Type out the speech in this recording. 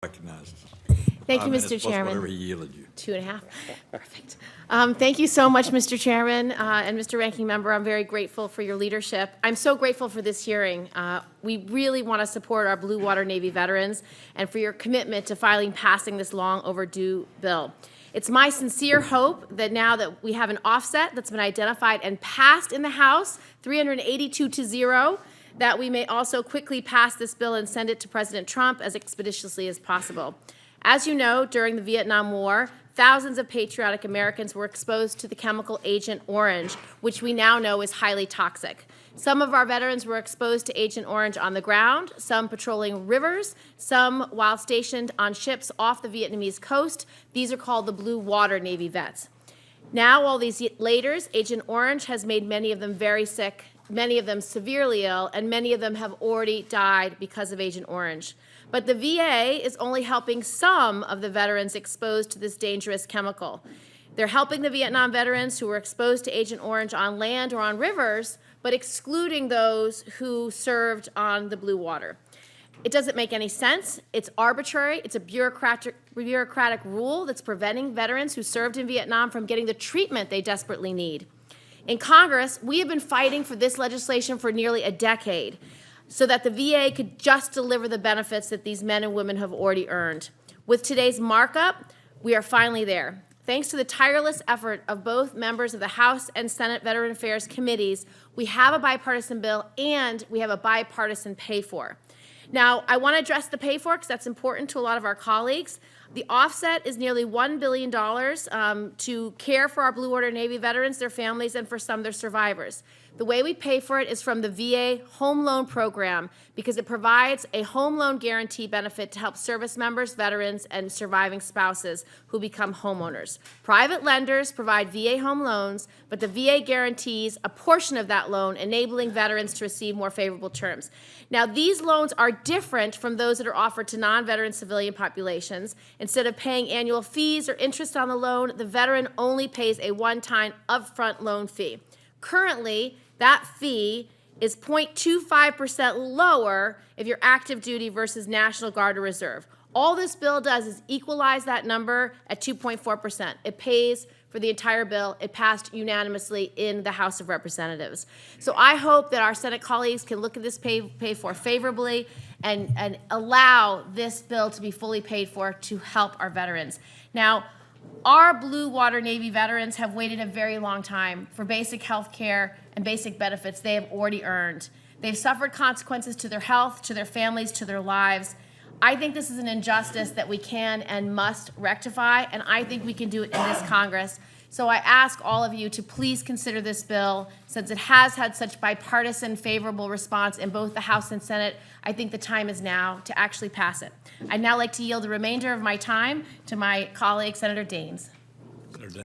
Recognizes. Thank you, 5 minutes Mr. plus Chairman. whatever he yielded you. 2.5. Perfect. Thank you so much, Mr. Chairman and Mr. Ranking Member. I'm very grateful for your leadership. I'm so grateful for this hearing. We really want to support our Blue Water Navy veterans and for your commitment to passing this long overdue bill. It's my sincere hope that now that we have an offset that's been identified and passed in the House, 382-0, that we may also quickly pass this bill and send it to President Trump as expeditiously as possible. As you know, during the Vietnam War, thousands of patriotic Americans were exposed to the chemical Agent Orange, which we now know is highly toxic. Some of our veterans were exposed to Agent Orange on the ground, some patrolling rivers, some while stationed on ships off the Vietnamese coast. These are called the Blue Water Navy vets. Now, all these later, Agent Orange has made many of them very sick, many of them severely ill, and many of them have already died because of Agent Orange. But the VA is only helping some of the veterans exposed to this dangerous chemical. They're helping the Vietnam veterans who were exposed to Agent Orange on land or on rivers, but excluding those who served on the blue water. It doesn't make any sense. It's arbitrary. It's a bureaucratic rule that's preventing veterans who served in Vietnam from getting the treatment they desperately need. In Congress, we have been fighting for this legislation for nearly a decade so that the VA could just deliver the benefits that these men and women have already earned. With today's markup, we are finally there. Thanks to the tireless effort of both members of the House and Senate Veteran Affairs Committees, we have a bipartisan bill and we have a bipartisan pay-for. Now, I want to address the pay-for because that's important to a lot of our colleagues. The offset is nearly $1 billion to care for our Blue Water Navy veterans, their families, and for some, their survivors. The way we pay for it is from the VA Home Loan Program because it provides a home loan guarantee benefit to help service members, veterans, and surviving spouses who become homeowners. Private lenders provide VA home loans, but the VA guarantees a portion of that loan, enabling veterans to receive more favorable terms. Now, these loans are different from those that are offered to non-veteran civilian populations. Instead of paying annual fees or interest on the loan, the veteran only pays a one-time upfront loan fee. Currently, that fee is 0.25% lower if you're active duty versus National Guard or Reserve. All this bill does is equalize that number at 2.4%. It pays for the entire bill. It passed unanimously in the House of Representatives. So I hope that our Senate colleagues can look at this pay for favorably and allow this bill to be fully paid for to help our veterans. Now, our Blue Water Navy veterans have waited a very long time for basic health care and basic benefits they have already earned. They've suffered consequences to their health, to their families, to their lives. I think this is an injustice that we can and must rectify, and I think we can do it in this Congress. So I ask all of you to please consider this bill. Since it has had such bipartisan favorable response in both the House and Senate, I think the time is now to actually pass it. I'd now like to yield the remainder of my time to my colleague, Senator Daines.